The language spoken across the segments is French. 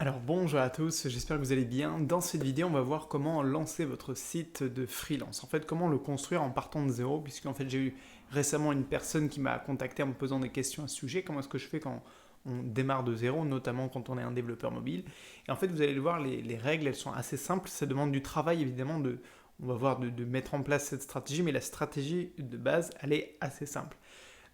Alors bonjour à tous, j'espère que vous allez bien. Dans cette vidéo, on va voir comment lancer votre site de freelance. En fait, comment le construire en partant de zéro, puisqu'en fait j'ai eu récemment une personne qui m'a contacté en me posant des questions à ce sujet. Comment est-ce que je fais quand on démarre de zéro, notamment quand on est un développeur mobile. Et en fait, vous allez le voir, les règles, elles sont assez simples. Ça demande du travail, évidemment, on va voir de mettre en place cette stratégie, mais la stratégie de base, elle est assez simple.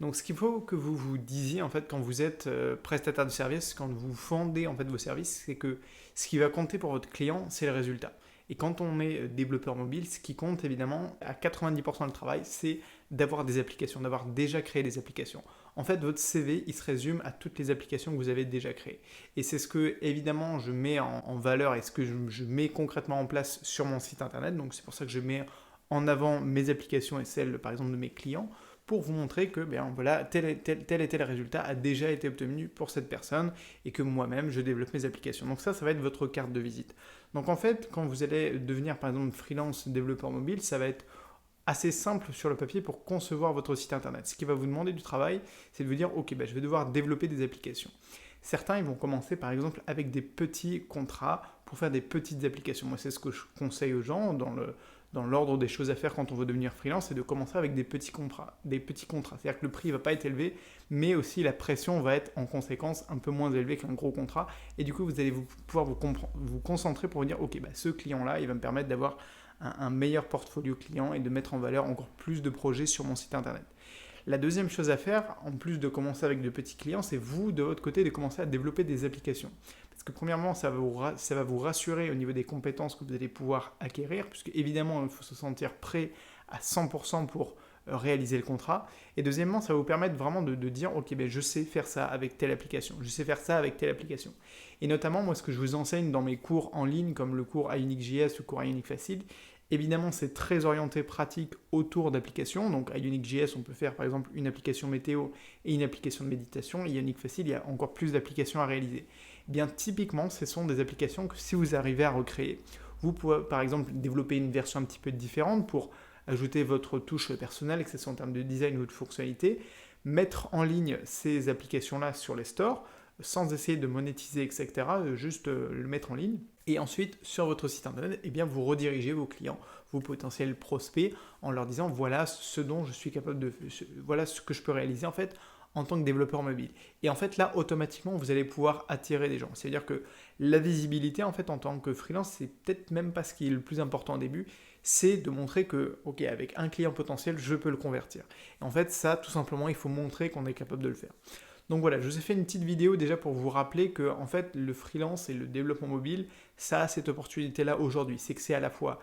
Donc, ce qu'il faut que vous vous disiez en fait quand vous êtes prestataire de service, quand vous fondez en fait vos services, c'est que ce qui va compter pour votre client, c'est le résultat. Et quand on est développeur mobile, ce qui compte évidemment à 90% du travail, c'est d'avoir des applications, d'avoir déjà créé des applications. En fait, votre CV, il se résume à toutes les applications que vous avez déjà créées. Et c'est ce que, évidemment, je mets en valeur et ce que je mets concrètement en place sur mon site internet. Donc, c'est pour ça que je mets en avant mes applications et celles, par exemple, de mes clients pour vous montrer que voilà, tel et tel résultat a déjà été obtenu pour cette personne et que moi-même, je développe mes applications. Donc ça va être votre carte de visite. Donc en fait, quand vous allez devenir par exemple freelance développeur mobile, ça va être assez simple sur le papier pour concevoir votre site internet. Ce qui va vous demander du travail, c'est de vous dire, ok, je vais devoir développer des applications. Certains, ils vont commencer par exemple avec des petits contrats pour faire des petites applications. Moi, c'est ce que je conseille aux gens dans l'ordre des choses à faire quand on veut devenir freelance, c'est de commencer avec des petits contrats. C'est-à-dire que le prix ne va pas être élevé, mais aussi la pression va être en conséquence un peu moins élevée qu'un gros contrat. Et du coup, vous allez pouvoir vous concentrer pour vous dire, ok, ce client-là, il va me permettre d'avoir un meilleur portfolio client et de mettre en valeur encore plus de projets sur mon site internet. La deuxième chose à faire, en plus de commencer avec de petits clients, c'est vous, de votre côté, de commencer à développer des applications. Parce que premièrement, ça va vous rassurer au niveau des compétences que vous allez pouvoir acquérir, puisque évidemment, il faut se sentir prêt à 100% pour réaliser le contrat. Et deuxièmement, ça va vous permettre vraiment de dire, ok, je sais faire ça avec telle application, je sais faire ça avec telle application. Et notamment, moi, ce que je vous enseigne dans mes cours en ligne, comme le cours Ionic.js ou le cours Ionic Facile, évidemment, c'est très orienté pratique autour d'applications. Donc, à Ionic.js, on peut faire par exemple une application météo et une application de méditation. Et Ionic Facile, il y a encore plus d'applications à réaliser. Bien, typiquement, ce sont des applications que si vous arrivez à recréer, vous pouvez par exemple développer une version un petit peu différente pour ajouter votre touche personnelle, que ce soit en termes de design ou de fonctionnalité, mettre en ligne ces applications-là sur les stores, sans essayer de monétiser, etc., juste le mettre en ligne. Et ensuite, sur votre site internet, vous redirigez vos clients, vos potentiels prospects, en leur disant voilà ce dont je suis capable de, voilà ce que je peux réaliser en fait en tant que développeur mobile. Et en fait, là, automatiquement, vous allez pouvoir attirer des gens. C'est-à-dire que la visibilité, en fait, en tant que freelance, c'est peut-être même pas ce qui est le plus important au début, c'est de montrer que, ok, avec un client potentiel, je peux le convertir. Et en fait, ça, tout simplement, il faut montrer qu'on est capable de le faire. Donc voilà, je vous ai fait une petite vidéo déjà pour vous rappeler que en fait, le freelance et le développement mobile, ça a cette opportunité-là aujourd'hui. C'est que c'est à la fois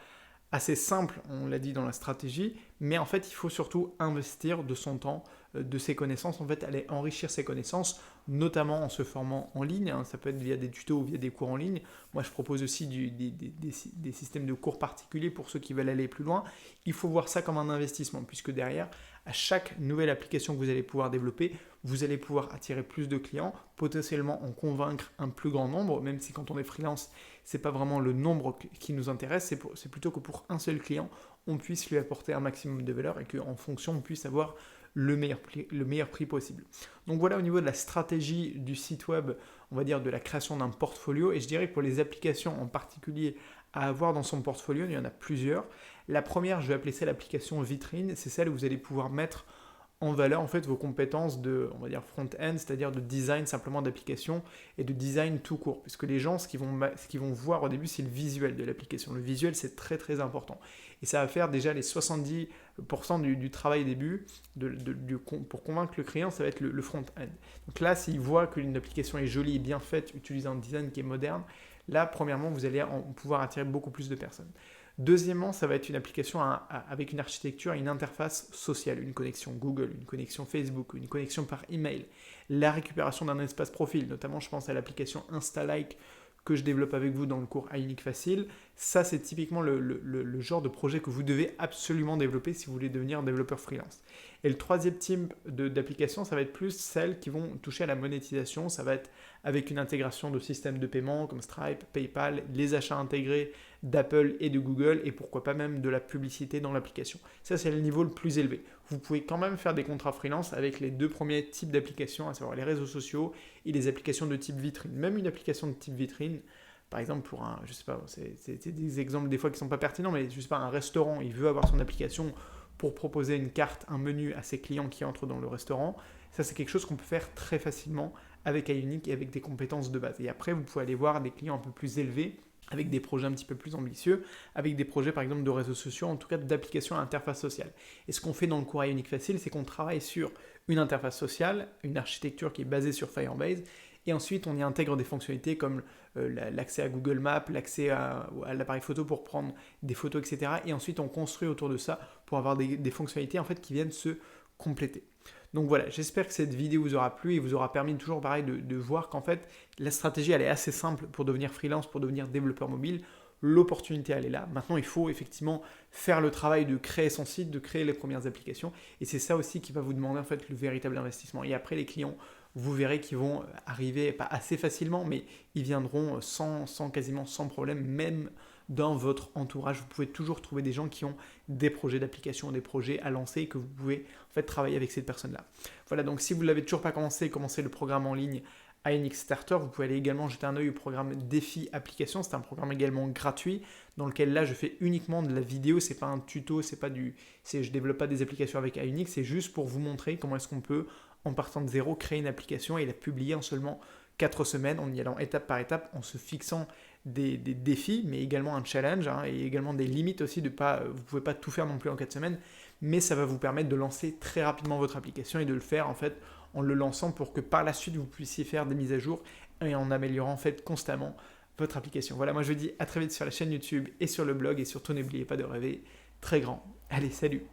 assez simple, on l'a dit dans la stratégie, mais en fait, il faut surtout investir de son temps, de ses connaissances, en fait, aller enrichir ses connaissances, notamment en se formant en ligne, ça peut être via des tutos ou via des cours en ligne. Moi, je propose aussi des systèmes de cours particuliers pour ceux qui veulent aller plus loin. Il faut voir ça comme un investissement, puisque derrière, à chaque nouvelle application que vous allez pouvoir développer, vous allez pouvoir attirer plus de clients, potentiellement en convaincre un plus grand nombre, même si quand on est freelance, c'est pas vraiment le nombre qui nous intéresse, c'est plutôt que pour un seul client, on puisse lui apporter un maximum de valeur et qu'en fonction, on puisse avoir le meilleur prix possible. Donc voilà au niveau de la stratégie du site web, on va dire de la création d'un portfolio, et je dirais que pour les applications en particulier à avoir dans son portfolio, il y en a plusieurs. La première, je vais appeler ça l'application vitrine, c'est celle où vous allez pouvoir mettre en valeur en fait vos compétences de, on va dire front-end, c'est-à-dire de design simplement d'application et de design tout court, puisque les gens ce qu'ils vont voir au début c'est le visuel de l'application. Le visuel c'est très très important et ça va faire déjà les 70% du travail début pour convaincre le client, ça va être le front-end. Donc là s'il voit qu'une application est jolie et bien faite, utilisant un design qui est moderne, là premièrement vous allez pouvoir attirer beaucoup plus de personnes. Deuxièmement, ça va être une application avec une architecture et une interface sociale, une connexion Google, une connexion Facebook, une connexion par email, la récupération d'un espace profil, notamment je pense à l'application InstaLike que je développe avec vous dans le cours Ionic Facile. Ça, c'est typiquement le genre de projet que vous devez absolument développer si vous voulez devenir développeur freelance. Et le troisième type d'application, ça va être plus celles qui vont toucher à la monétisation. Ça va être avec une intégration de systèmes de paiement comme Stripe, PayPal, les achats intégrés d'Apple et de Google, et pourquoi pas même de la publicité dans l'application. Ça, c'est le niveau le plus élevé. Vous pouvez quand même faire des contrats freelance avec les deux premiers types d'applications, à savoir les réseaux sociaux et les applications de type vitrine. Même une application de type vitrine, par exemple, pour un, je sais pas, c'est des exemples des fois qui ne sont pas pertinents, mais je sais pas, un restaurant, il veut avoir son application pour proposer une carte, un menu à ses clients qui entrent dans le restaurant. Ça, c'est quelque chose qu'on peut faire très facilement avec iUnique et avec des compétences de base. Et après, vous pouvez aller voir des clients un peu plus élevés, avec des projets un petit peu plus ambitieux, avec des projets par exemple de réseaux sociaux, en tout cas d'applications à interface sociale. Et ce qu'on fait dans le cours iUnique Facile, c'est qu'on travaille sur une interface sociale, une architecture qui est basée sur Firebase, et ensuite on y intègre des fonctionnalités comme l'accès à Google Maps, l'accès à l'appareil photo pour prendre des photos, etc. Et ensuite on construit autour de ça pour avoir des fonctionnalités en fait qui viennent se compléter. Donc voilà, j'espère que cette vidéo vous aura plu et vous aura permis toujours pareil de voir qu'en fait la stratégie elle est assez simple pour devenir freelance, pour devenir développeur mobile. L'opportunité elle est là. Maintenant il faut effectivement faire le travail de créer son site, de créer les premières applications, et c'est ça aussi qui va vous demander en fait le véritable investissement. Et après les clients, vous verrez qu'ils vont arriver, pas assez facilement, mais ils viendront quasiment sans problème, même dans votre entourage. Vous pouvez toujours trouver des gens qui ont des projets d'application, des projets à lancer, et que vous pouvez en fait travailler avec cette personne-là. Voilà, donc si vous ne l'avez toujours pas commencé le programme en ligne iUnique Starter. Vous pouvez aller également jeter un œil au programme Défi Application. C'est un programme également gratuit dans lequel là je fais uniquement de la vidéo. C'est pas un tuto, je développe pas des applications avec iUnique. C'est juste pour vous montrer comment est-ce qu'on peut, en partant de zéro, créer une application et la publier en seulement 4 semaines, en y allant étape par étape, en se fixant des défis, mais également un challenge, et également des limites aussi. Vous ne pouvez pas tout faire non plus en 4 semaines, mais ça va vous permettre de lancer très rapidement votre application et de le faire en fait en le lançant pour que par la suite vous puissiez faire des mises à jour et en améliorant en fait constamment votre application. Voilà, moi je vous dis à très vite sur la chaîne YouTube et sur le blog, et surtout n'oubliez pas de rêver très grand. Allez, salut!